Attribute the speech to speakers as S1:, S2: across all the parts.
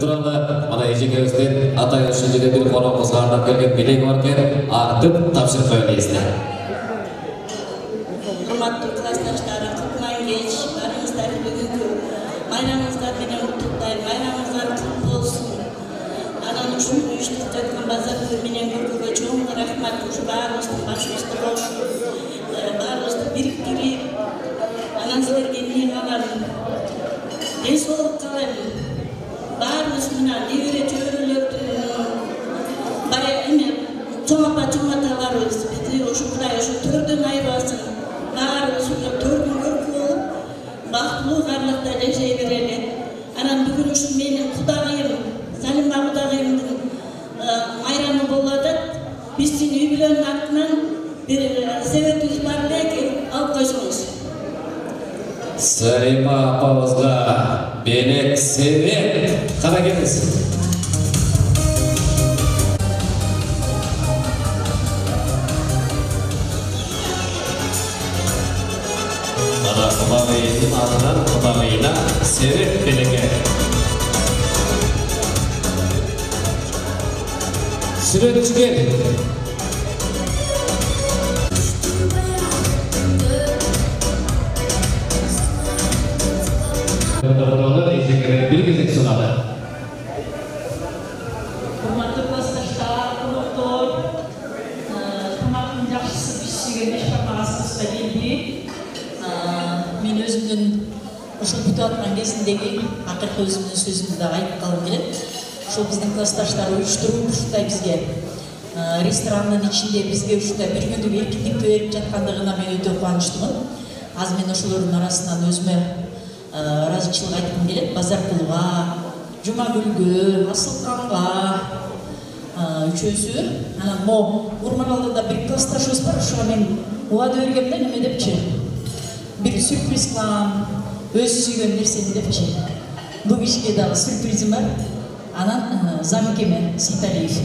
S1: туралы мына эжекебизден атай ушул жерде бир коногубузга ардап келген билеги бар экен, артып тапшырып коелу дейсиздер.
S2: Урматтуу классташтар, кутман кеч, барыңыздар бүгүнкү байрамыңыздар менен куттуктайм. Байрамыңыздар кут болсун. Анан ушул уюштуруп жаткан базарды менен көргөнгө чоң рахмат. Ушу баарыбыздын башыбызды кошуп, баарыбызды бириктирип, анан силерге эмне калам? Ден соолук каалайм. Баарыбыз мына небере чөбөрөлөрдүн баягы эме чоң апа чоң аталарыбыз бизди ушу Кудай ушу төрдөн айырбасын. Баарыбыз төрдүн көркү болуп, бактылуу карлыкта жашай берели. Анан бүгүн ушу менин кудагыйым, Салима кудагыйымдын майрамы болуп атат. Биздин үй бүлөнүн атынан бир себебибиз бар элек, алып койсоңуз.
S1: Салима апабызга белек себеп кара келиңиз. Ана кудагыйдын атынан кудагыйына себеп белеге. Сүрөтчү кел. Bir gezek sunады.
S2: Урматтуу классташтар, коноктор, тамактын жакшысы пишиген беш бармагасыбызга келди. Мен өзүмдүн ушул бүтүп аткан кезиндеги акыркы өзүмдүн сөзүмдү да айтып калгым келет. Ушул биздин классташтар уюштуруп ушундай бизге рестораннын ичинде бизге ушундай бир күндүк эркиндик берип жаткандыгына мен өтө кубанычтымын. Азыр мен ошолордун арасынан өзүмө разычылык айткым келет. Базаркулга, Жумагүлгө, Асылканга үчөөсү. Анан могу Урманбалда бир классташыбыз бар, ошого мен убада бергем да, неме депчи. Бир сюрприз кылам, өзү сүйгөн нерсени депчи. Бул кишиге дагы сюрпризим бар. Анан Замикеме Ситалиев.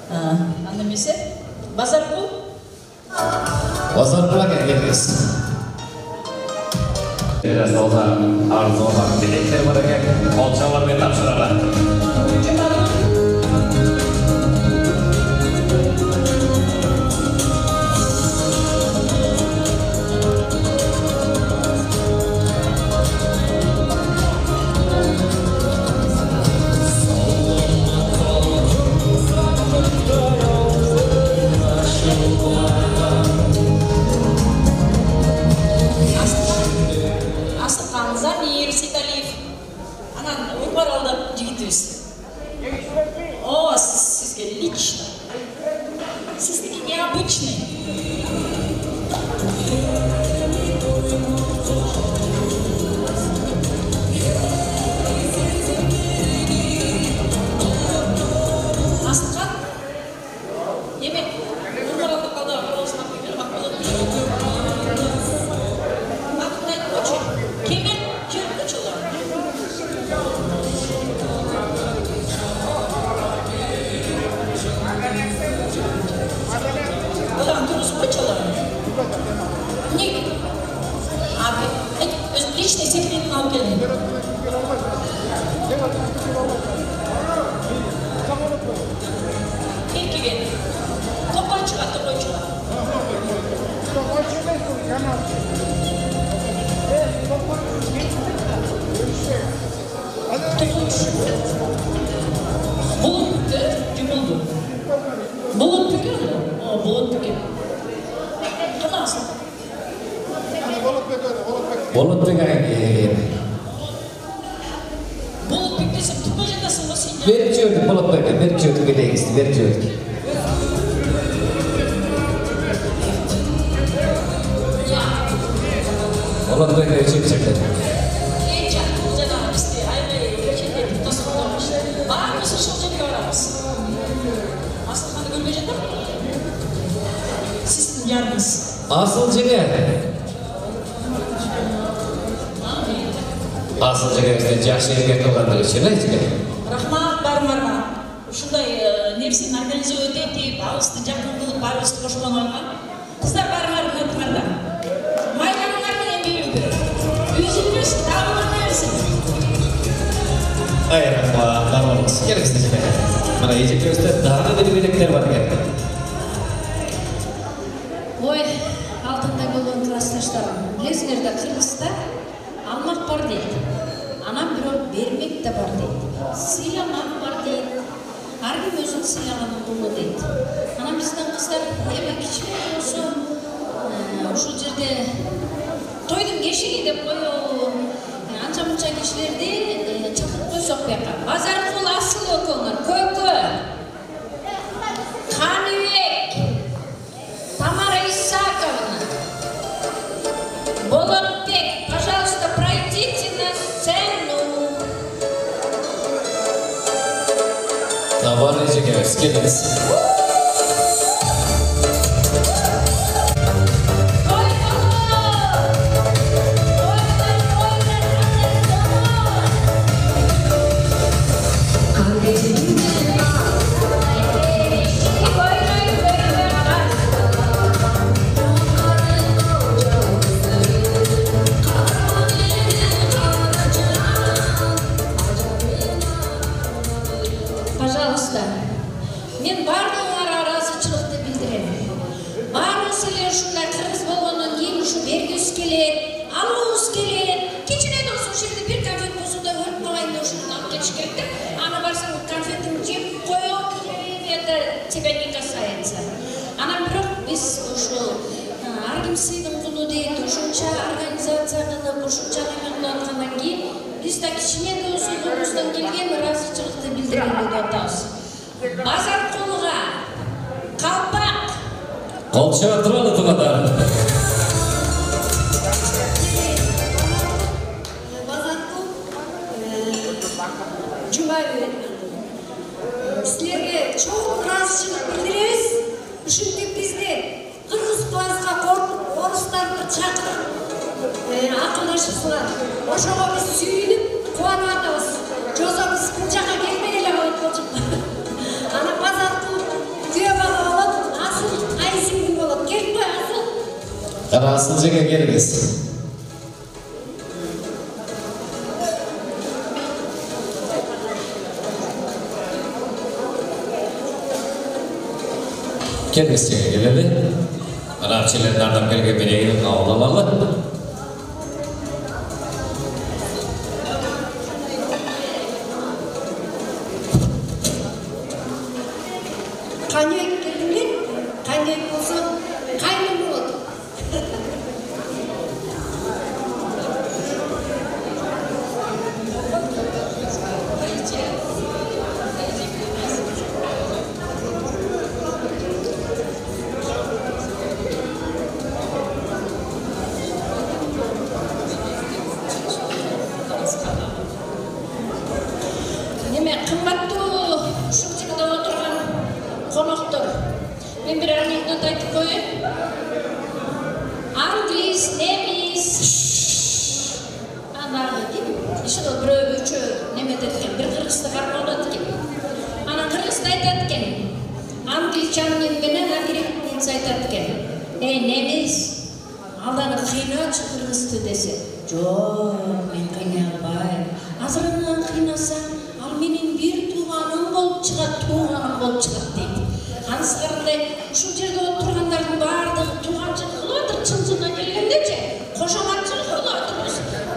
S2: Аны эмесе Базаркул.
S1: Базаркулга келиңиз. Biraz olsa arzu olan dilekler var ekan, qolchalar men topshiraman.
S2: Замир Ситалиев. Анан Урманбалда жигитибиз. О, сизге лично. Сиздики необычный. Асылхан. Неме? Урманбалда калды, болсун акбек, макболот. Актай кочу. Кеме? Ulan duruz paçalar. Ne? Abi, lично секретini alıp gelin. İlki gelin. Topay çıkar, topay çıkar. Bulut bitti, cumuldu. Bulut bitti. Bulut bitti. Kanasın.
S1: Bulut bitti.
S2: Bulut bitti, sen tutmacadasın mı sen ya?
S1: Verçiyorduk bulut bitti, verçiyorduk gideyiz, verçiyorduk. Bulut bitti, verçiyorduk. Asıl jege. Asıl jege bizde жакшы эркек кылгандыгы үчүн жеге.
S2: Рахмат бармарга. Ушундай нерсени организовать этип, алысты жакын кылып барыбызды кошконго. Кыздар бармарга өтмөрдө. Майрамыңар менен берүү керек. Үзүлүш табылган нерсе.
S1: Ay rahmat, karmalımız. Geliniz Ejike. Mana Ejike üstte daha da bir bilekler var ekan.
S3: Ой, алтында болған классташтарым, білесіңер да Қырғызда алмақ бар дейді. Анам бирок бермек те бар дейді. Сыйламақ бар дейді. Әркім өзін сыйлағанын құлы дейді. Анам біздің қыздар эме кичине болсо ушул жерде тойдун кешиги деп коюп анча-мунча кишилерди чакырып койсок бияка. Базаркул Асыл экөөңөр, Көкө, Каныбек, Тамара Исаковна, Болотбек, пожалуйста, пройдите на сцену.
S1: Tamam Ejike, geliniz.
S3: Пожалуйста, мен барлығыңарға разычылықты білдіремін. Барлық сілер шундай қырғыз болғаннан кейін ушу бергісі келеді, алғысы келеді. Кичине де осы жерде бір конфет болса да өліп қалайын деп ушуны алып келіш керек те. Ана барсаң конфетін жеп қойып, это тебя не касается. Ана бирок биз ушул ар ким сыйдын кулу дейт, ушунча организация кылып, ушунча неме кылып аткандан кийин биз да кичине де болсо колубуздан келген ыраазычылыкты билдирели деп атабыз. Базаркулга, Калпак,
S1: Колча туралы тугадар.
S3: Базаркул, Жумабек, силерге чоң ыраазычылык билдиребиз. Ушинтип бизде Кыргыз плазга орустарды чакырып акылдашыпсыңар. Ошого биз сүйүнүп, кубанып атабыз. Жоксо биз бул жака келбей эле болот болчу. Ана Базаркул күйөө бала болот, Асыл айсиңдин болот. Келип кой Асыл.
S1: Кара Асыл Ejike geliniz. Geliniz Ejike geledi. Mana archilerden ardam kelgen belegini kabul alalım.
S3: Каныбек келдиңер? Каныбек болсо кайным болот. Неме кымбаттуу ушул жерде отурган коноктор. Мен бир анекдот айтып коеюн. Англис, немис, анагы дейт. Иши бирөө үчөө неме деп экен, бир кыргызды кармалат экен. Анан кыргызда айтат экен. Англичанин менен американец айтат экен. Немис, алданы кыйначы кыргызды десе. Жок, мен кыйнай албайм. Азырынан кыйнасаң, ал менин бир тууганым болуп чыгат, тууганым болуп чыгат дейт. Анысыларындай ушул жерде отургандардын баардыгы тууганчылык кылып атыр, чын-чынына келгендечи, кошоматчылык кылып атырбыз.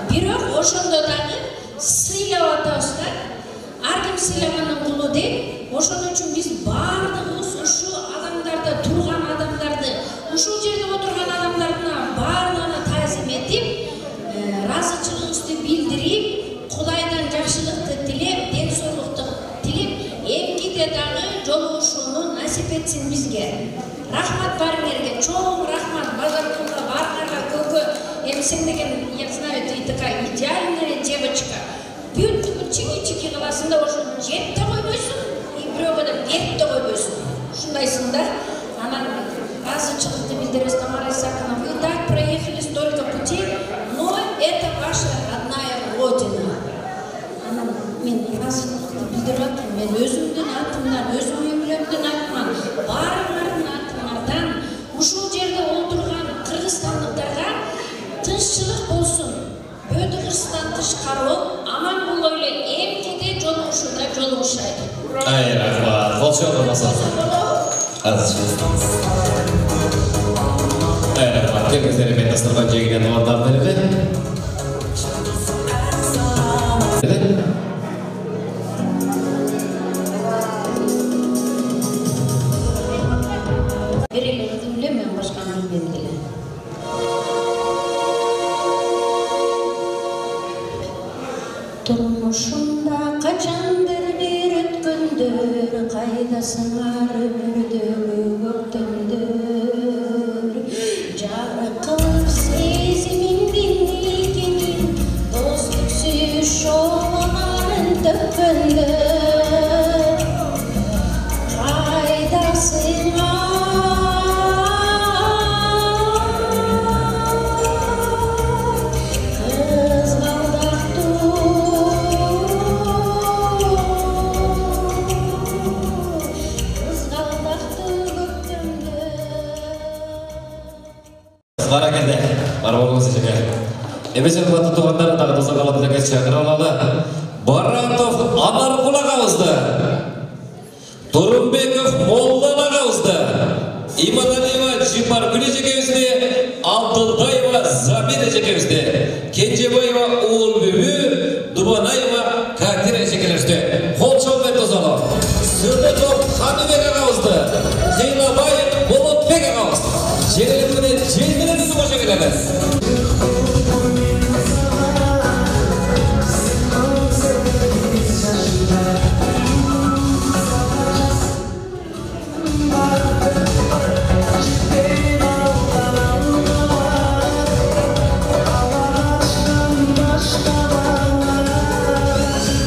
S3: Бирок ошондо дагы сыйлап атабыз да. Ар ким сыйлаганын кулу дейт. Ошон үчүн биз баардыгыбыз ушул адамдарды, турган адамдарды, ушул жерде отурган адамдардын баардыгына таазим этип, ыраазычылыгыбызды билдирип, Кудайдан жакшылыкты тилеп, ден соолукту тилеп, эмкиде дагы жолугушууну насип этсин бизге. Рахмат барыңерге, чоң рахмат Базаркулга, Баркага, Көкө. Эми сен деген, я знаю, ты такая идеальная девочка. Бүт чики-чики кыласың да, ошо жеп те койбойсуң, и бирөөгө да берип те койбойсуң. Ушундайсың да. Анан ыраазычылыкты билдиребиз, Тамара Исаковна. Вы так проехали столько путей, но это ваша родная родина. Анан мен ыраазычылыкты билдирип атам, мен өзүмдүн атымдан, өзүм үйлөмдүн атынан, баарыңардын атыңардан ушул жерде отурган кыргызстандыктарга тынччылык болсун, бөтө кыргызстан тышкары болуп, аман боло эле эмкиде
S1: Kolça olmasa. Az. Evet, kendinize ben dasturban çekilen ortamda dedi.
S3: Turmuşumda kaçandır bir ötkündür, kaydasınar ömürdür, göktündür. Jarkılıp sezimin binliğinin, dostluk süyüş olanların tökündür. Kaydasınar
S1: Bara geldi. Bara olması için. Ebesel batı tuğanlar da doza kalıp da çakır olalı. Barantov Anar Kulakavızdı. Turumbekov Mollana Kavızdı. İmadaneva Cipar Gülecekevizdi. Altıltayeva Zamir Ecekevizdi. Kencebayeva Uğul Bübü. Dubanayeva Kadir Ecekevizdi. Kolçol ve Tozalo. Sırdıkov Hanıbek Kavızdı. Kıylabayev Bolotbek Kavızdı. Jenerimine düzü başa gelemez.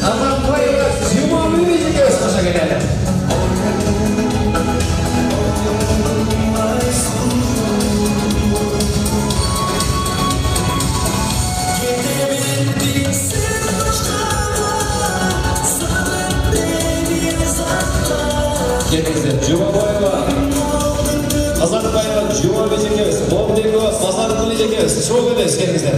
S1: Aman koyuyor, Cuma müziği göz başa gelemez. Kendinize Cuma Boyeva, Azatbayeva, Cuma Becekevez, Bombekova, Mazar Kulecekevez, çok ödeyiz kendinize.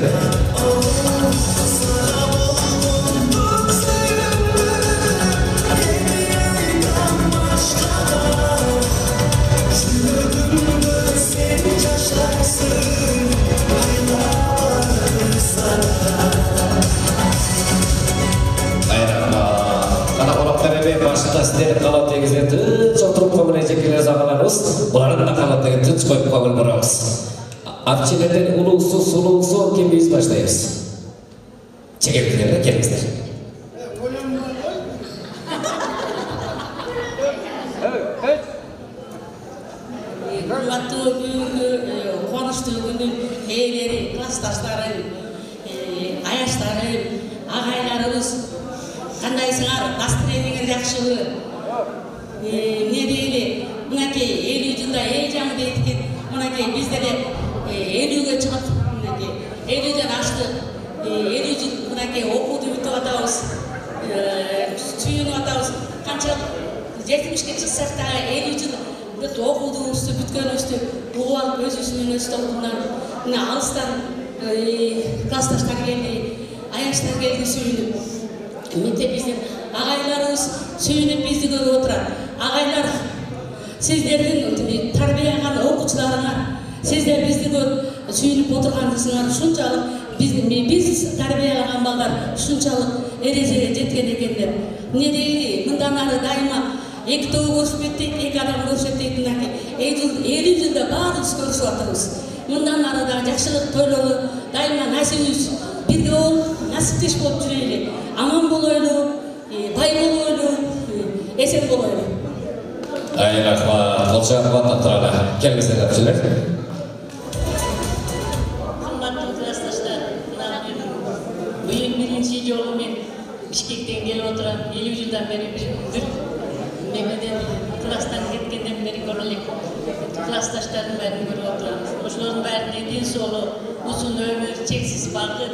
S1: Başta sizler kalıp tegizler tüç oturup kabul edecekler zamanlarımız buların da kalıp tegizler tüç koyup kabul buramız. Apçilerden uluğsu kim biz başlayız. Çekebilirler kendinizler.
S2: Hurmatlı konuştuğu günün eğleri, klastaşlarım, ayaşlarım, ağaylarımız kandaysılar, настроениңер жақшылы. Не дейли, мынакей 50 жылда эл жаңы дейткен, мынакей бізде де 50-ге чыгып, мынакей 50-ден ашты, 50 жыл мынакей окууду бүтүп атабыз, сүйүнүп атабыз. Канчалык 70-ке чыксак да 50 жыл біз окуудубузду бүткөнүбүздү угуп алып өзүбүздүн университетинен мына алыстан классташтар келди, аяштар келди сүйүнүп. Мектеп біздің ағайларымыз сүйініп бізді көріп отырар. Ағайлар, сіздердің тәрбиеған оқушыларыңар, сіздер бізді көріп сүйініп отырғандысыңар, шунчалық біз тәрбиеған балдар шунчалық ережеге жеткен екендер. Не дейді, мындан ары дайыма екі тоо көрсетпейді, екі адам көрсетпейді, 50 жылда барлығымыз көрісіп жатырмыз. Мындан ары да жақсылық тойлары дайыма нәсібіміз бірге болып, нәсіптеш болып жүрелі. Aman boluydu, bay boluydu, esen boluydu.
S1: Ay rahmat, kolça rahmatla turala. Kelgizler yapışırlar.
S2: Hambatlı klastaşlar, bugün birinci yolu men Bişkek'ten gelip oturan 50 yıldan beri bir Mehmet'in klastan getkenden beri görülük klastaşların beni görüp oturamız. Oşuların beri din solu, uzun ömür, çeksiz farkı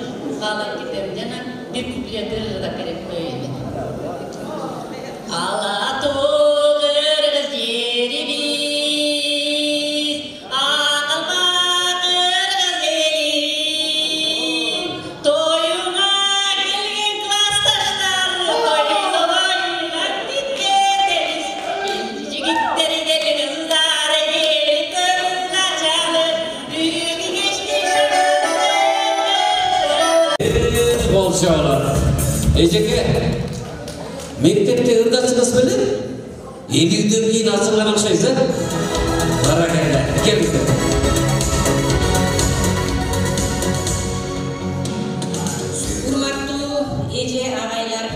S2: bağlar gidelim. Yana bir kupliyatı da gerek koyayım. Alatoğır yeri biz, ağalmakır gelim. Toyuna gelin klastaşlar, toyuna dinlediniz.
S1: Ejeke, mektepte ırdaşçınız bilen, 50'den keyin hazırlanan şeyse, barakalla, gelizler.
S2: Urmaktуу эже агайлар,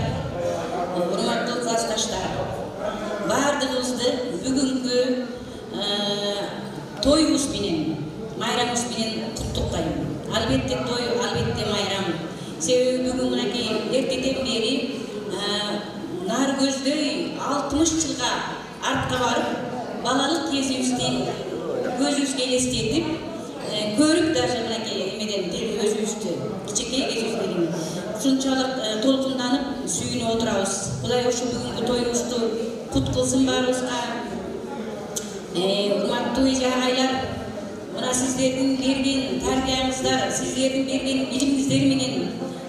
S2: урматтуу классташтар, баардыгыбызды бүгүнкү тоюбуз менен, майрамыбыз менен куттуктайм. Албетте той, албетте майрам. Себеби бүгүн мынакей эртеден бери нар көздөй 60 жылга артка барып, балалык кезибизди көзүбүзгө элестетип, көрүп даже мынакей эмеден өзүбүздү кичинекей кезибизден ушунчалык толкунданып сүйүнүп отурабыз. Кудай ошо бүгүнкү тоюбузду кут кылсын баарыбызга. Урматтуу эже агайлар, мына сиздердин берген тарбияңыздар, сиздердин берген билимиңиздер менен,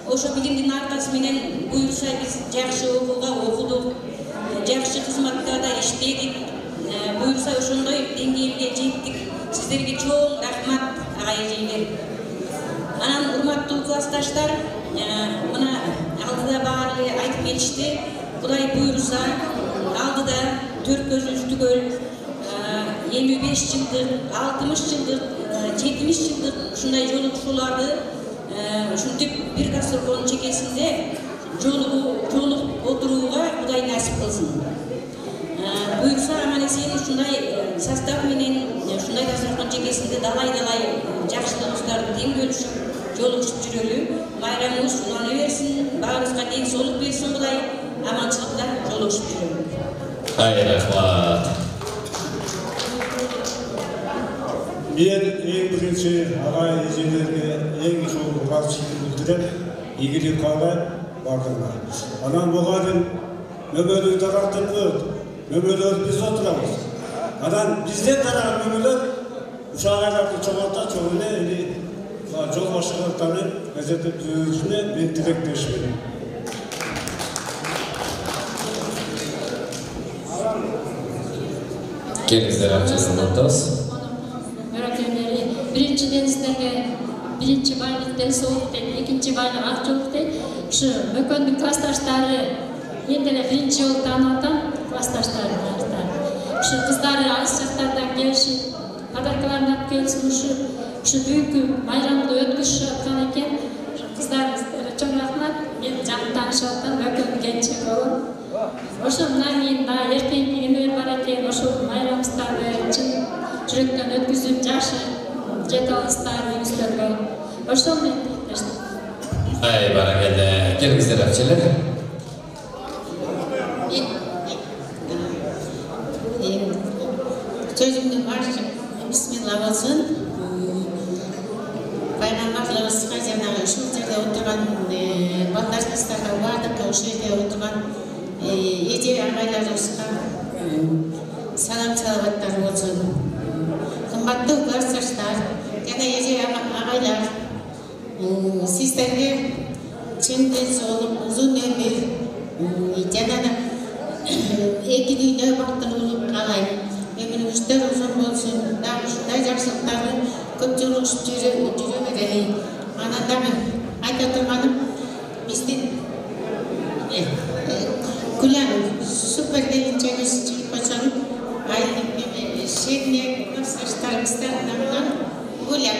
S2: ошо билимдин аркасы менен буюрса биз жакшы окууга окудук, жакшы кызматтарда иштедик, буюрса ошондой деңгээлге жеттик. Сиздерге чоң рахмат, агай эжейлер. Анан урматтуу классташтар, мына алдыда баары айтып келишти. Кудай буюрса, алдыда 4 көзүбүз түгөл 55 жылдык, 60 жылдык, 70 жылдык ушундай жолугушууларды ушинтип бир дасторконун чекесинде жолугуп отурууга Кудай насип кылсын. Буюрса аман эсен ушундай состав менен ушундай дасторкон чекесинде далай-далай жакшылыгыбыздарды тең бөлүшүп, жолугушуп жүрөлү. Майрамыбыз улана берсин, баарыбызга ден соолук берсин Кудай, аманчылыкта жолугушуп жүрөлү.
S1: Рахмат.
S4: Мен ең бірінші ағай ежелерге ең зор рахметімді білдіріп, игілік қалап бардыңдар. Анан бұғадын мөмөлі тарақтың өт, мөмөлі біз отырамыз. Анан бізден тараған мөмөлі ағайларды çoğalta çoğune жол başkanlıklarının газеті düzülüşüne ben dilekleşmedim.
S1: Gelizler amcasının otuz.
S3: Birinciden sizlerge birinci baylıktan soğuktan, ikinci baylık akçılıktan şu mökönlük klastaşları endele birinci yol tanıtan klastaşları şu kızları alış şartlardan gelişip padarkalarını alıp gelsin şu büyükü bayramda ötküş atkan eken kızlarımızlara çok rahmat ben canlı tanışıqtan mökönlük gençek olun oşundan men daha erkenki günler var eken oşu bayramızdardı жүректен өткізіп жашы жете алыстар үйіміздерге ошол менен тилектештим.
S1: Ай баракалла, келиңиздер апчылар.
S5: Sözümün başı Bismillah olsun. Bayramlarımızga jana şu жерде отырган балдарыбыздарга бардык ошол жерде отырган эже агайларыбызга салам салаваттар болсун. Кымбаттуу классташтар жана эже агайлар, сиздерге чын ден соолук, узун өмүр жана эки дүйнө бактылуулук каалайм. Ömrümüzden uzun olsun, daha uşunday жақсылықтарды көп жолугушуп жүрө берели. Анан дагы айта турганым, биздин Гүлан супер келинчегибиз чыгып койсоң, айдын шегине классташтарыбыздан Гүля.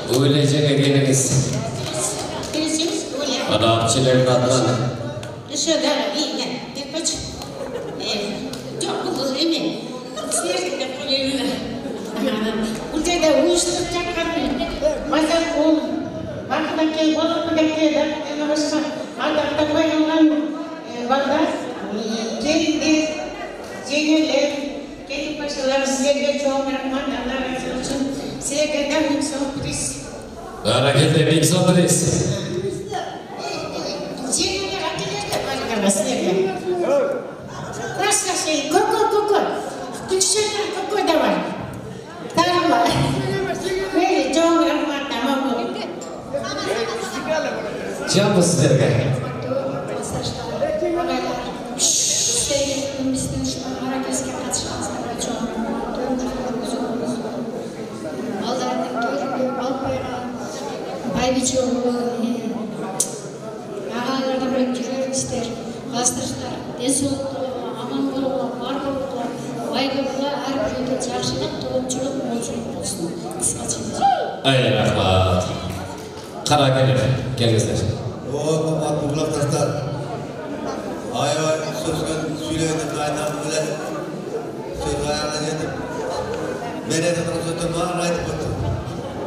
S1: Гүля жеге келиңиз.
S5: Келисиңиз Гүля.
S1: Ана апчылардын атынан.
S5: Ошо дагы ийне, деп койчу. Bu жерде uyuşturup çakkandı. Mazal oğlum. Bakıdaki, bolukudaki, dağıtına başka ardakta koyulan ballar, gelindi, cengeler, gelip başkaları sizlerge çoğun rahmat, Allah razı olsun. Sizlerge de büyük sürpriz.
S1: Barakalla, büyük sürpriz.
S5: Cengeler, akiler de var galiba sizlerge. Başka şey, koko. Küçükler koko da var. Tamam. Böyle çok rahmat tamam mı?
S1: Canlı sizlerge.
S3: Sevgilimizden şu Marrakes'e katışımızda çok Allah'ın törünü, Alpayra, Baybiçoğlu, мемлекет жакшылык, тоопчулук, моңчулук болсун. Кыскача.
S1: Рахмат. Кара келиңиздер.
S6: Кымбаттуу кулакташтар. Аябай сөзгөн сүйлөгөндү айтам эле. Сөз аягына жетип. Мен айтып баарын айтып коттум.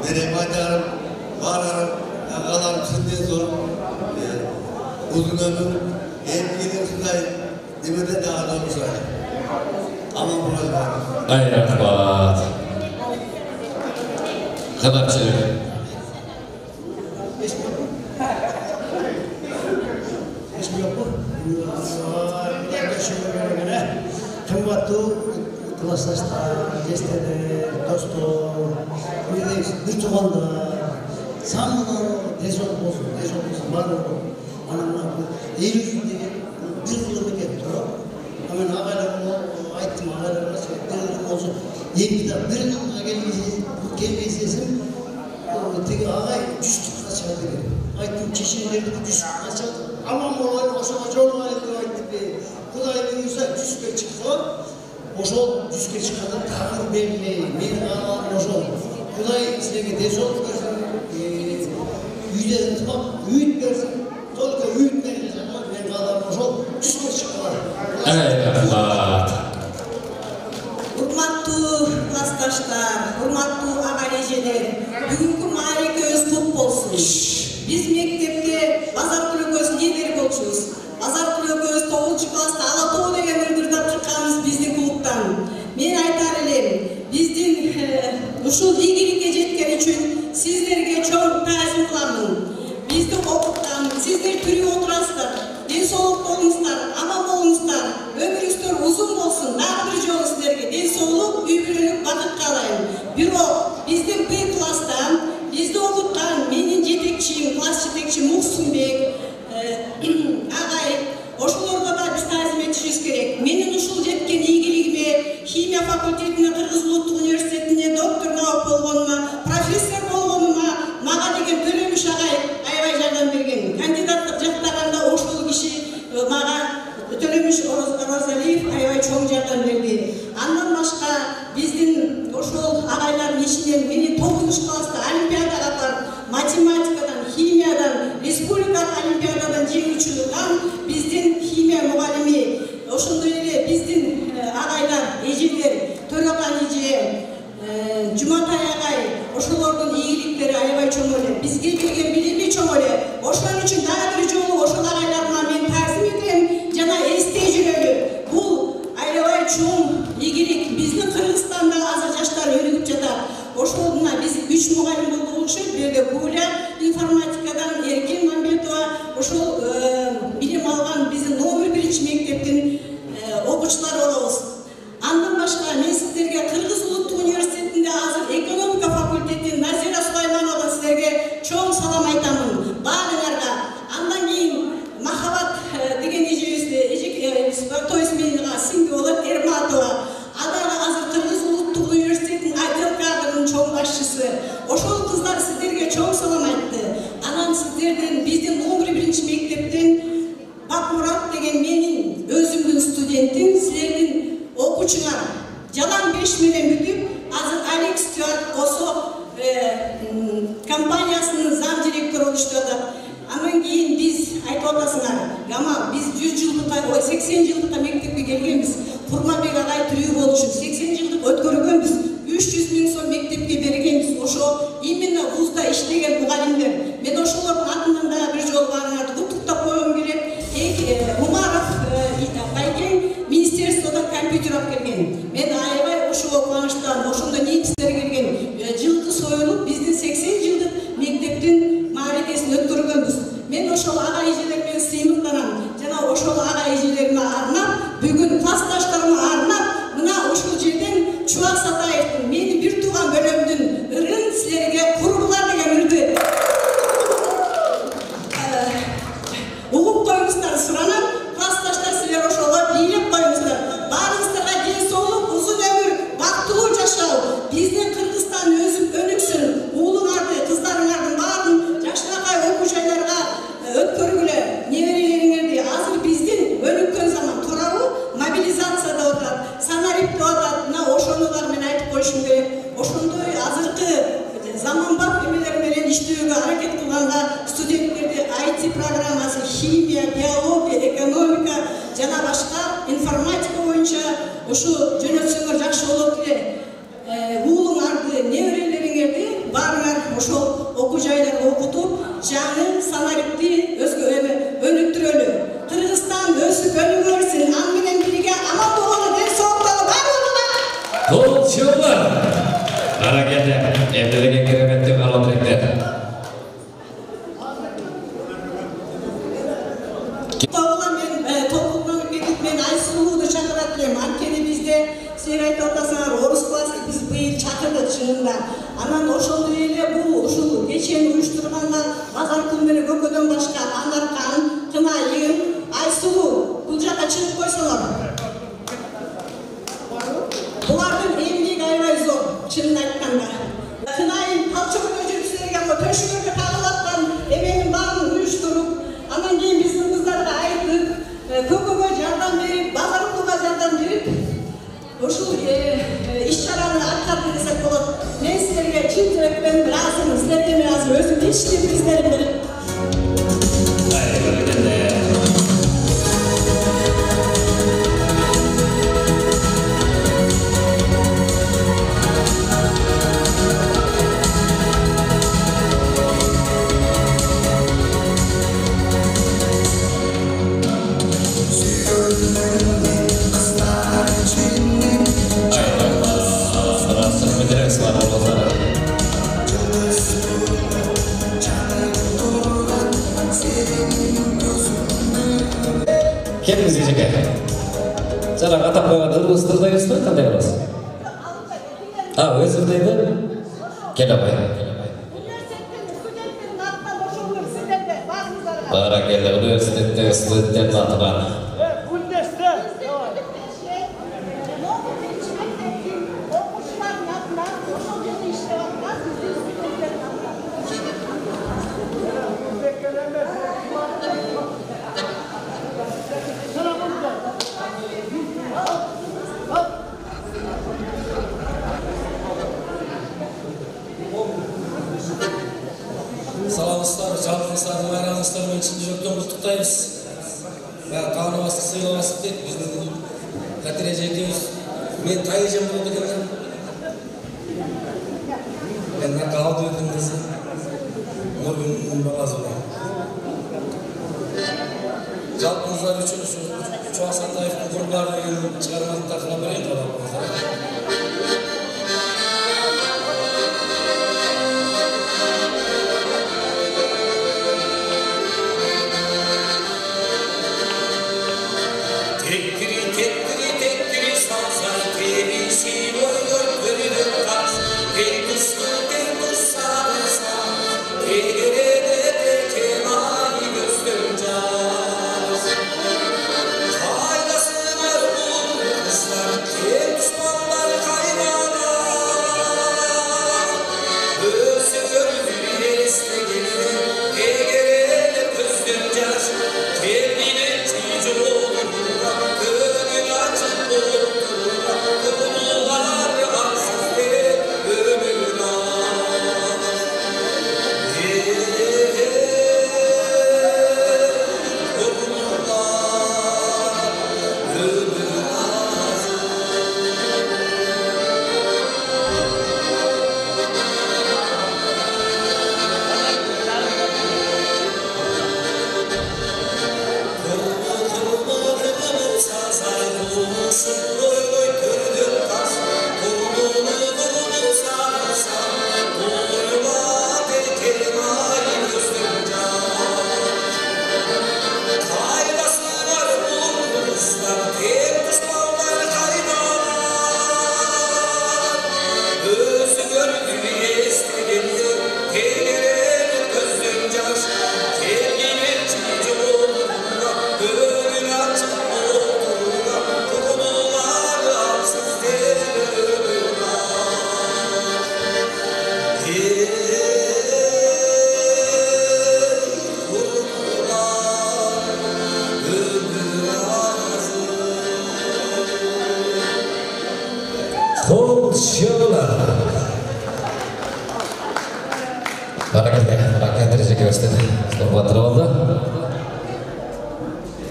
S6: Менин айтарым баарын агаларым сизден зор. Uzun ömür, hep gidiyorsunlar, demede daha da olmuşlar. Ama burada var.
S1: Rahmat. Kanatçılık.
S7: İsmi yok mu? Kımbatlı klaslaşlar, desteler, dostlar, bir çoğanda samına desol olsun, var olsun. Anamlar eğri yüzündeki bir yıllık etti o. Hemen ağaylarına ayttım, ağaylarına bir yıllık olsun. Yeni de bir yıllık gelmeysesin, teki ağay cüstük kaçadı gibi. Ayttım çeşinlerdi cüstük kaçadı. Aman olayı oşağa çoğun aydı ayttım be. Kudaylı yüzde cüstüke çıktı. Oşol cüstüke çıkadı, tağır belli. Men ağam oşol. Kuday sizlere desol versin. Yüzde tımak, üyüt versin. Только üyütmeyin zaman ben kadar oşol cüstüke çıktılar.
S1: Rahmat.
S2: Урматтуу классташтар, урматтуу ага-эжелер, бүгүнкү маарекебиз кут болсун. Биз мектепте базар күлөкөсү ээлери болчубуз. Базар күлөкөбүз 9-класста ала тоо деген ырдырдап чыкканбыз биздин клубтан. Мен айтар элем, биздин ушул ийгиликке жеткен үчүн сиздерге чоң таазим кыламын. Бизди окуткан, сиздер тирүү отурасыздар. Ден соолук болуңуздар, аман болуңуздар. Өмүрүңүздөр узун болсун. Дагы бир жолу сиздерге ден соолук, үй бүлөлүк бакыт каалайм. Бирок биздин Б класста бизди окуткан менин жетекчим, класс жетекчим Муксунбек агай ошолорго да биз таазим этишибиз керек. Менин ушул жеткен ийгилигиме, химия факультетине, Кыргыз Улуттук университетине доктор наук болгонума, профессор болгонума мага деген Төлөмүш агай аябай жардам берген. Кандидаттык жактаганда ошол киши мага Төлөмүш Оразалиев аябай чоң жардам берди. Андан башка биздин ошол агайлардын ишинен мени 9-класста олимпиадага барып, математикадан, химиядан, республикалык олимпиададан жеңүүчү биздин химия мугалими, ошондой эле биздин агайлар, эжелер, Төрөкан эже, Жуматай агай, ошолордун ийгиликтери аябай чоң эле. Бизге берген билими чоң эле. Ошон үчүн дагы бир жолу ошол агайларга мен таазим этем жана эстей жүрөлү. Бул аябай чоң ийгилик. Биздин Кыргызстанда азыр жаштар өнүгүп жатат. Ошолуна биз 3 мугалим болдук окшойт. Бирде Гуля информатикадан, Эркин Мамбетова ошол билим алган биздин номер 1 мектептин окуучулары болобуз. Андан башка мен сиздерге Кыргыз Улуттук университетинде азыр экономика факультетинин Назира Сулаймановна сиздерге чоң салам айтамын. Баарыңарга. Андан кийин Махабат деген эжебизде, той исмига сиңди болот Эрматова. Адагы азыр Кыргыз Улуттук университетинин отдел кадрынын чоң башчысы. Ошол кыздар сиздерге чоң салам айтты. Анан сиздердин биздин номер 1 мектептен Бакмурат деген менин өзүмдүн студентим, силердин окуучуңар жалаң 5 менен бүтүп, азыр Алекс Стюарт Осо компаниясынын зам директору болуп жатат. Андан кийин биз айтып атасыңар, Гамал, биз 100 жылдыкка, 80 жылдыкка мектепке келгенбиз. Курманбек агай тирүү болушу 80 жылдык өткөргөнбүз. 300 000 сом мектепке бергенбиз. Ошо именно вузда иштеген мугалимдер. Мен ошолордун атынан да бир жолу баарыңарды куттуктап коюм керек. Умаров Байкен министерстводон компьютер алып келген. Мен аябай ошого кубанычтамын. Ошондо немистер келген. Жылкы союлуп биздин 80 жылдык мектептин маарекесин өткөргөнбүз. Мен ошол ага-эжелер менен сыймыктанам. Жана ошол ага-эжелериме арнап, бүгүн классташтарыма арнап, мына ушул жерден Чубак Сатаевдин менин бир тууган бөлөмдүн ырын силерге курбулар деген ырды угуп коюңуздар суранам. Классташтар силер ошого бийлеп коюңуздар. Баарыңыздарга ден соолук, узун
S8: жөнөтсөңөр жакшы болот эле. Уулуңарды, неберелериңерди баарыңар ошол окуу жайларга окутуп, жаңы санарипти өзгө өнүктүрөлү. Кыргызстан өсүп өнүгөрсүн, ал менен бирге аман болгону, ден соолуктагы бар болгону.
S1: Толчулар. Аракелде, эмнелеген кереметтик алатыректер.
S8: Мен Айсулууду чакырат элем. Анткени бизде силер айтып атасыңар, орус классы биз быйыл чакырдык чынында. Анан ошол эле бул ушул кечен уюштурганга базар күн менен көкөдөн башка Анаркан, Кынайым, Айсулуу бул жака чыгып койсоңор. Булардын эмгеги аябай зор, чынын айтканда. Кынайым талчокто жүрүп силерге төшүгөргө тагылаткан эмеңин баарын уюштуруп, анан кийин биздин кыздарга айтып, көкөгө жардам берип, базаркулга жардам берип, ушул иш-чараны аткарды десек болот. Мен силерге чын жүрөкпен ыраазымын, силерге мен азыр өзүм ички издерим берип.
S1: Келіңіз ежеке. Жаңа атап қойған ырғыз-тырдайыз ба, қандай қыласыз? Өз ырдайды? Кел апай. Бара келді, университетте студенттердің атынан.
S9: Саламатсыздар, жалпыңыздардың байрамыңыздармен шын жүректен құттықтаймыз. Қаны бастық сыйлавасып деп, біздің Катер әжекеміз, мен тай ежем болды екенмін. Мен қалды өтіңізі, Нұрбеннің баласы болайын. Жалпыңыздар үшін Чуақ Сатаевтың құрбылары деген шығарманың тақына берейін қалапыңыздар.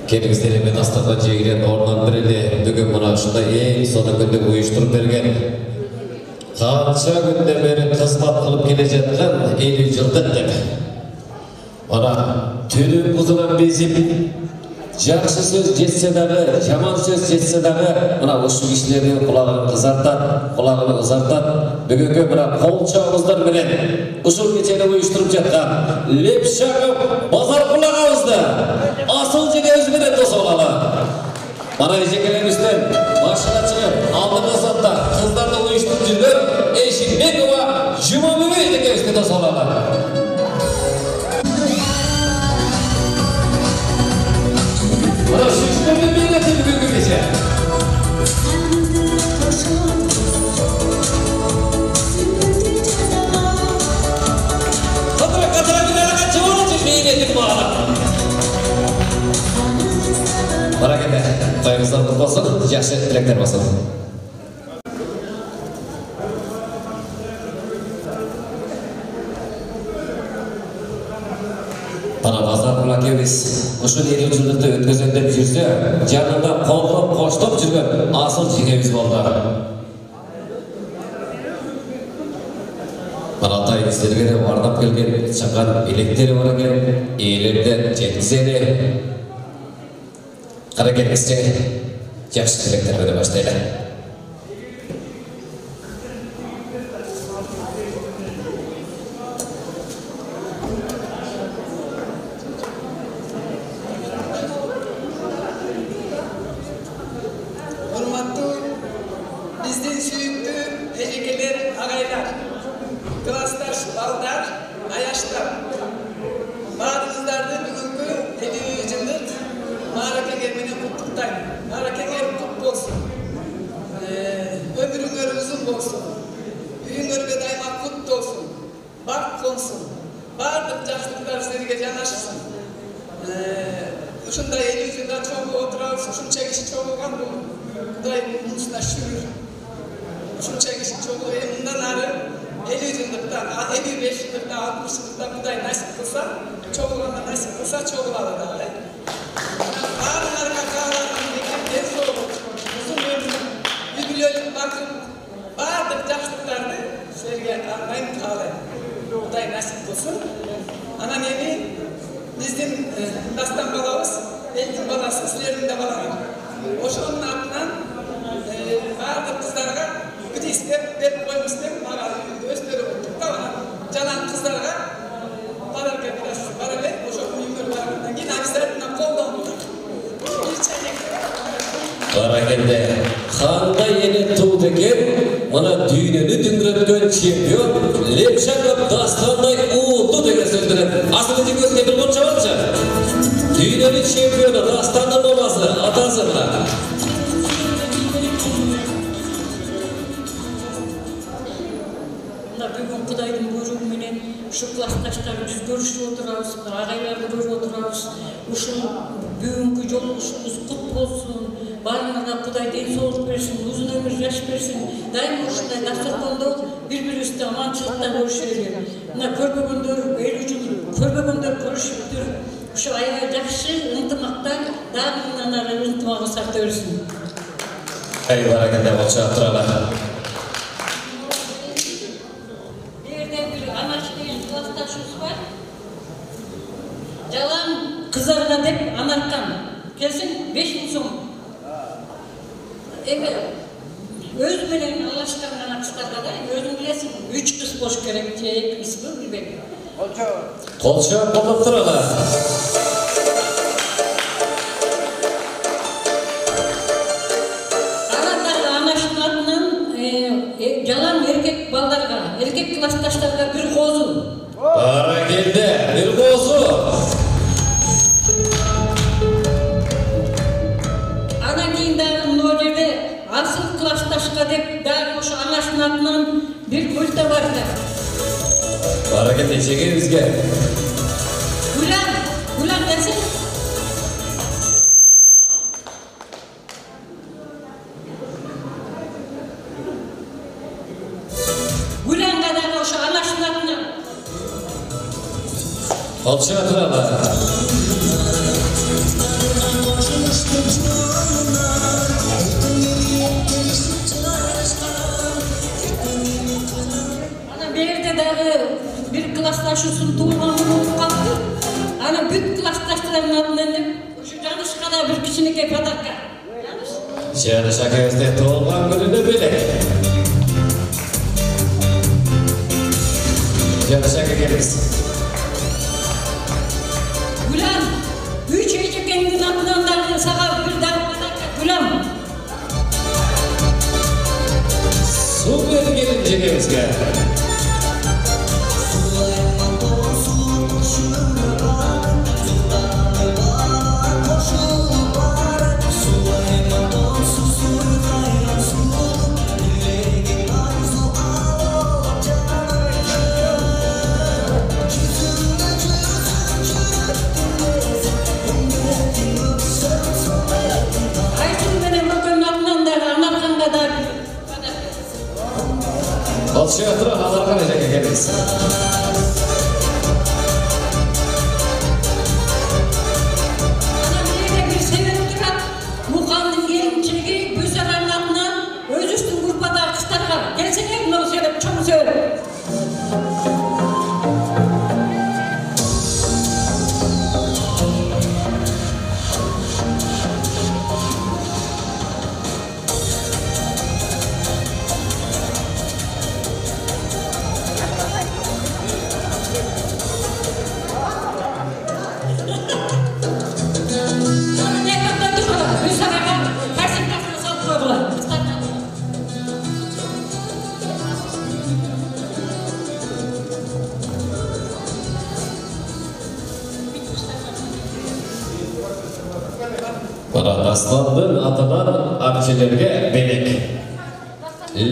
S1: Kendinizlerime dastaqan jegirен ordan bireli bugün muna uşunday eng sona günde uyuşturup bergen qancha günde beri xizmat qilib kelejatgan 50 yıldır dep. Mana tünün kuzulan bezip Жақсы сөз жетсе дағы, жаман сөз жетсе дағы, мына осы кишилердин құлағын қызартат, құлағын ұзартат, бүгінгі мына қолчауыздар менен ушул кечени уюштуруп жаткан Лепшаков базар құлағауызды асыл жегебиз менен тосолалы. Мана эжекелерибизден башына чыгып, алдыңғы сатта кыздарды уюштуруп жүргөн Эшикбекова Жумабүбү эжекебизди тосолалы. Bana şişlerin milleti bugünkü gece. Katıra giderken çoğun için milletim bağlı. Bana gede, bayımızdan kutlu olsun, yaxşı dilekler basın. Bana bazar kulakemiz, uşun 50 yıllıkta ötközendep жүрсе, janında qo'llab qo'shtab жүрген asıl jegemiz bo'ldi. Mana tayinizlarga vardab kelgan chaqan elektri bor ekan, elerden jetkizeli. Hareketimizce yaxshi tilaklar bera boshlaydi. Barakende, Xanda yeni tuğdu eken, mana düğününü düngüretken çempion, Lepşakov dastanday uğuldu degen sözdürüp, asıl için gözüne bir konuşa varmışa. Düğününü çempionu, dastanın babası, atası bırak.
S10: Bugün Kuday'ın buyruğu menen şu klassdaşlar biz görüşüp oturabız, ağaylarla görüp oturabız. Uşun bugünkü yoluluşumuz kutlu olsun. Barınlarına Kuday den soğuk versin, uzun ömür yaş versin. Daim uşunday dasturxanda bir-birimizde amançılıkta görüşelim. Mına körbөгөндөр, el üçün körbөгөндөр görüşüptür. Uşu ayağı yaxşı ынтымактан дагы мындан ары ынтымагы сакта берсин.
S1: Ey barakende bolsa aturalar.
S10: Jalan kızarına dep anarkan. Kelsin 5.000 so'm. Öz bilen Allah'tan kızlarga da özün bilesin 3 kız boş gerek diye ismi bilbeyim.
S1: Kolça qo'llab turalar.
S10: Jalan erkek ballarga, erkek klassdaşlarga bir qo'zu.
S1: Barakende, bir qo'zu.
S10: Ana keyin dagı mына жерде asıl klassdaşga dep dagı oşo anашынын атынан bir gulta бар да.
S1: Barakende jegibizge.
S10: Gulan gelsin. Gulanга dagı oşo anашынын атынан.
S1: Kolça aturalar.
S10: aşısını tuğmanını kalktı. Ana bütün klastaşlarının adından şu Canışka'da bir kişinin kepadakka.
S1: Canışka gözde doğulan gününü bilek. Canışka geliriz.
S10: Gülam, üç ecekenin adından sağa bir dağmadakka Gülam.
S1: Su bir gelince gözge. Alçıya tıra halarkan ecek geliriz. Aslandır atılan akçelerge belek.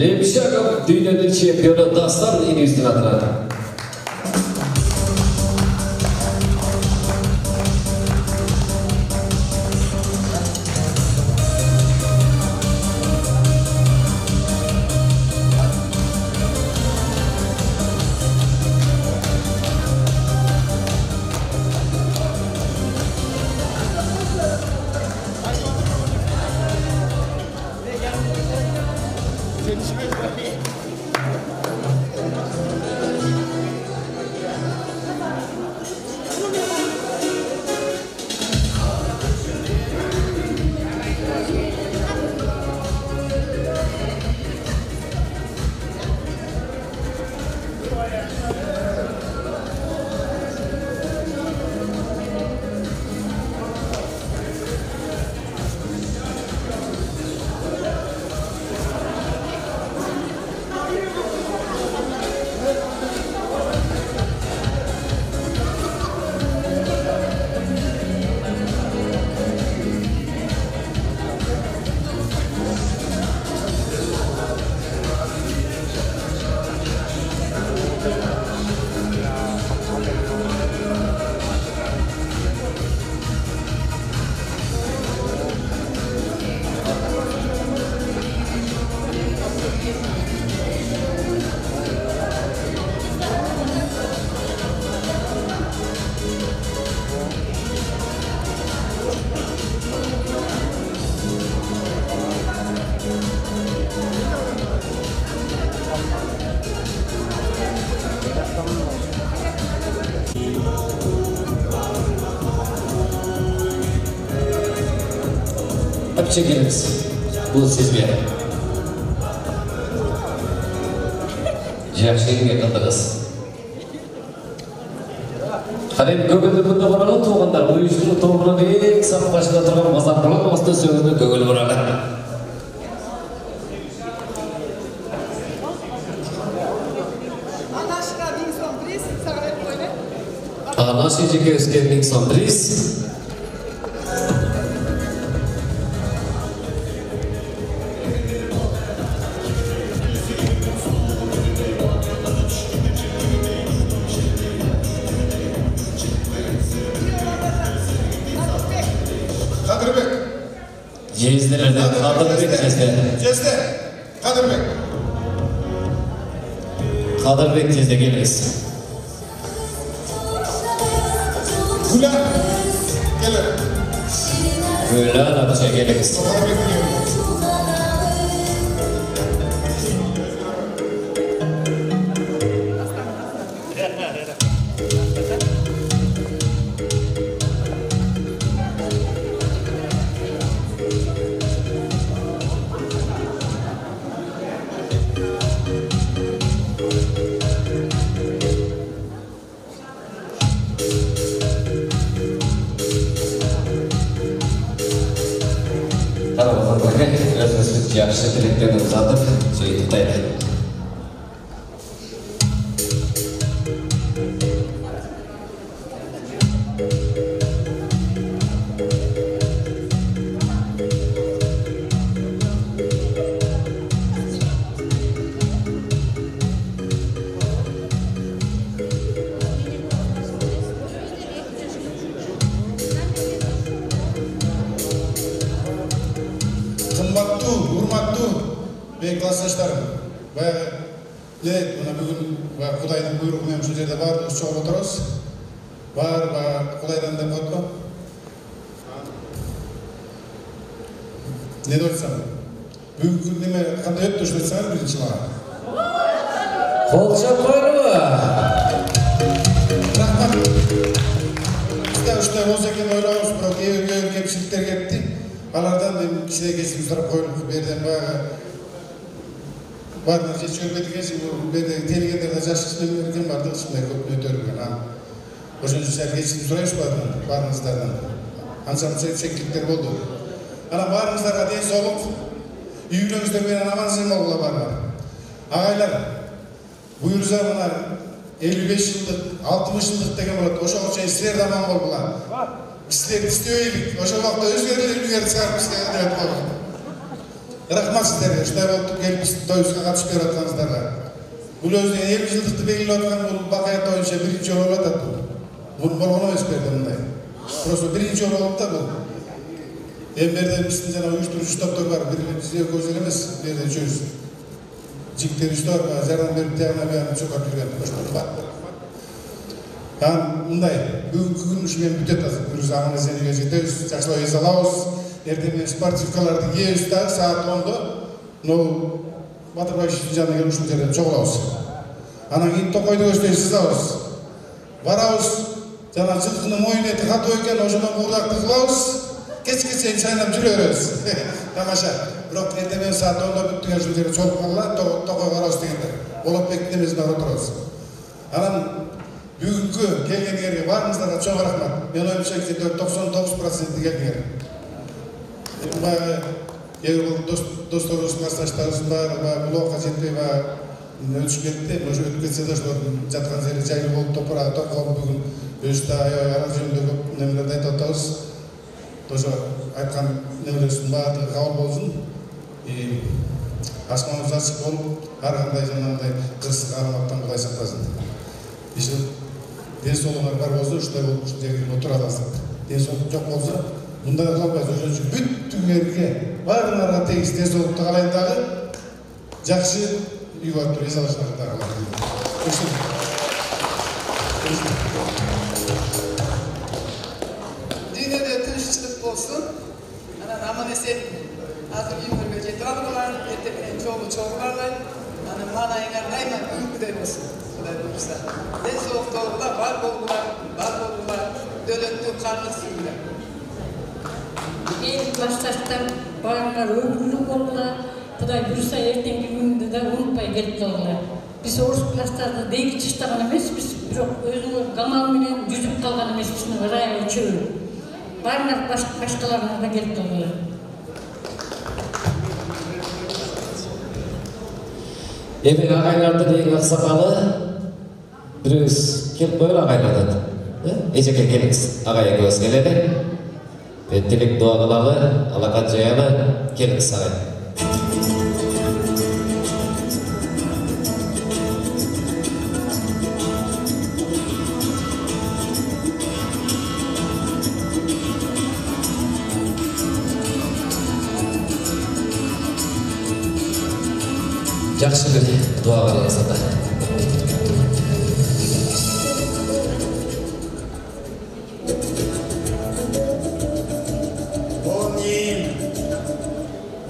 S1: Lemşakov dünyanın şampiyonu Dastan en üstün atılan. Çekiliriz. Bu siz bir yer. Cihazşehir'e yakındınız. Hani gögülü bunda varalı toğanlar, uyuşturu toğunun en saf başında duran mazarlığı bastı sözünü gögülü varalı. Anlaşıcı gözlerinin sondriz. Cezdelerden Kadırbek Cezde.
S11: Cezde. Kadırbek.
S1: Kadırbek Cezde geliriz.
S11: Gülen. Gelir.
S1: Gülen Akça geliriz.
S11: Kadırbek geliyor.
S1: көрүп жатыр. Сөйтіп тайды.
S11: Классташтарым, бүгін Құдайдың бұйрығымен бұл жерде бар, шығып отырмыз. Бар, Құдайдан да қотқа. Не дойтсам? Бүгін неме қандай өтті үшін өтсаңыз бірінші маған?
S1: Қолшап қойылы!
S11: Рахмат. Бізде үшті осы екен ойлауыз, бірақ кемшіліктер кетті. Алардан мен кішіне кешім сұрап қойылық берден Бардын жеш көрмедік ешім, телегендерді жаш кішіне өрген барды, шындай көп өте өрген. Ошын сәл кешім сұрайыш барыңыздардан. Ансам секіліктер болды. Барыңыздарға ден соғып, үйіліңіздермен аман-сен болуға бармар. Ағайлар, бұйырса мына 55 жылдық, 60 жылдық деген болады. Оша ұшайын сілер даман болуға. Біздер істеуейлік. Оша уақытта өзгерлерді шығарып істеген өт болуға. Рахмат сіздерге, ұштай болдық келіп тойысқа қатысып бер атқаныздарға. Бұл өзіне 50 жылдықты белгілі отқан бұл бақаят ойынша бірінші орын атады. Бұл болғаны емес берді мұндай. Просто бірінші орын алып та бұл. Берді біздің жаңа ұйыштырышы топтар бар, бірінші көзір емес, берді жүз. Жіктер үшті бар, жардан беріп тияғына бәрін шоқап жүрген көшті бар. Мұндай, бүгінгі күн үшімен бүтет азып, бүріз аманы сенеге жетеміз, жақсылау есалауыз. Ертемен спортивкаларды еш та саат 10-да, Батырбай жанына келіп үшін жерден çoğulауыз. Анан кейін тоқойды көстейсіз ауыз. Барауыз, жана жылқыны мойын еті қату екен, ошынан қуырдақты қылауыз. Кешке сейін шайнап жүре береміз. Тамаша. Бірақ ертемен саат 10-да бүттіген үшін жерден çoğulup қалған, тоқой қарауыз дегендер. Олап бекітемезін ағытырауыз. Анан бүгінгі келгендерге барыңыздарға чоң рахмат. Мен ойымша 99% келгендер. Егер бұл достарымыз, классташтарымыз бар, бұл оққа жетпей өтіп кетті, өтіп кетсе де жатқан жері жайлы болып топыраға тоқылып бүгін өсті ара жөнінде көп немелерді айтып отырмыз. Тоже айтқан немелерсін барлығы қабыл болсын. Асманымыз ашық болып, әрқандай жаңағындай қырсық аралықтан Құдай сақтасын. Денсаулығыңыз бар болса, үштай болып жерге отыра аласың. Денсаулық жоқ болса, мұнда да қалмайыз, өзінше бүттігерге барларға тегіс денсаулықты қалайындағы жақсы үй бар тұр, езалашыларға қалайын.
S12: Dünyada tınışçılık olsun. Aman esen azı yumurga жетіп алғылар, ертемен жолы çoğularlar. Bana eğer daima büyük olsun. Құдай бұйырса. Денсаулық толығыла бар болғылар, дөлөттүү қарлық сүйілер.
S10: Ел классташтар барыңар өмірлі болғыла, Құдай бұйырса ертеңгі күнді да ұмытпай келіп қалғыла. Біз орыс класстарды дейгі чыштаған емес, біз бірақ өзінің гамалменен жүзіп қалған емес, біздің райы чөйі. Барыңар башқаларына да келіп қалғыла.
S1: Ebe ağaylarda deyin aksakalı birimiz kelip koyun ağaylardan. Eceke geliniz. Ağaya göz geledi. Pettilik dua kılalı, alakat jayalı geliniz ağay. Жақсы bir dua kılınız da.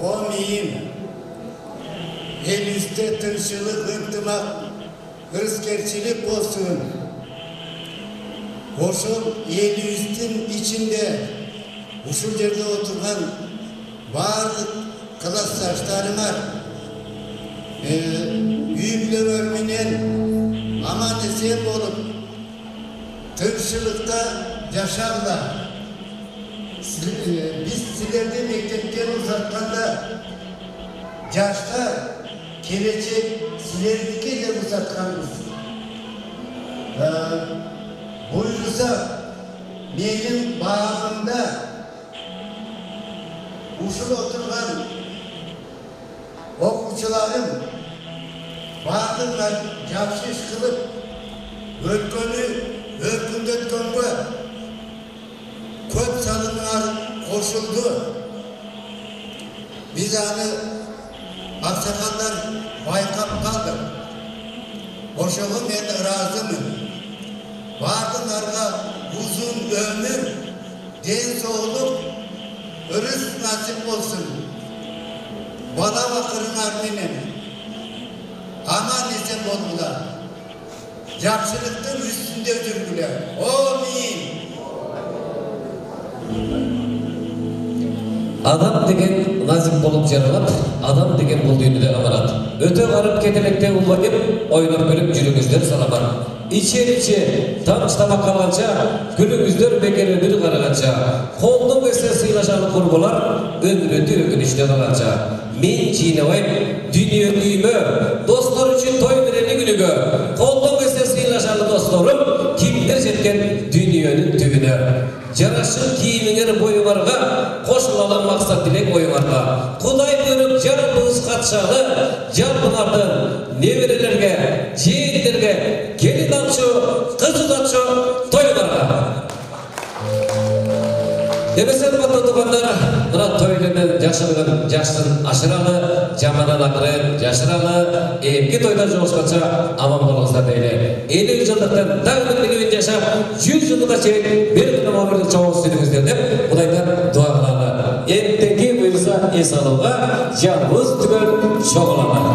S13: Omin. Elimizde tınçılık, ıntımak, hırskerçilik olsun. Oşul elimizin içinde, uşul yerde oturan bazı klassaşlarıma büyükler örmenen aman esen olup tınçılıkta yaşarlar. Biz sizlerde mektepten uzatkanda Жашта келечек силердики деп узатканбыз. Буйруса менин багымда ушул отурган окуучуларым баардыгына жакшы иш кылып өткөнү өркүндөткөнгө көп саныңар кошулду. Биз аны аксакалдар байкап калдык. Ошого мен ыраазымын. Баардыгыңарга узун өмүр, ден соолук, өрүс насип болсун. Бала бакырыңар менен аман эсен болгула. Жакшылыктын үстүндө жүргүлө. Амин.
S1: Адам деген назик болуп жаралат, адам деген бул дүйнөдө аманат. Өтө барып кетелекте улбайып, ойноп көлүп жүрүңүздөр саламат. İçe tanıştama kalanca, günümüzдөр bekeri bir karaganca, kolduğun ese sıylaşanı kurbular, ömrü ökünüşten alanca. Men çiğnevayım, dünya düğümü, dostlar için toy vereni günügü, kolduğun ese sıylaşanı dostlarım, kimdir jetken dünyanın tübüne. Jaraşın kiyimiңер boyuңарга, koşulalan maksat dilek boyuңарga. Kuday buyurup jarabız katşalı, jarpınardın, neverelerge, jeğillerge, gelin atçı, kız uzatçı, toyuңарga. Demesen batıdıbanlar, mına toylenen jaşırgan jaşsın aşıralı, jamanan akırın jaşıralı, emki toydan joğuşkança aman bolуңуздар deyli. 50 жылдықтан дағдың білуін жашап, 100 жылдыққа чейін бір күнім өмірдің чоғыз сүріңіздер деп, Құдайдан дуа қылады. Ертеңге бұйырса ес алуға, жауыз түгел шоғылады.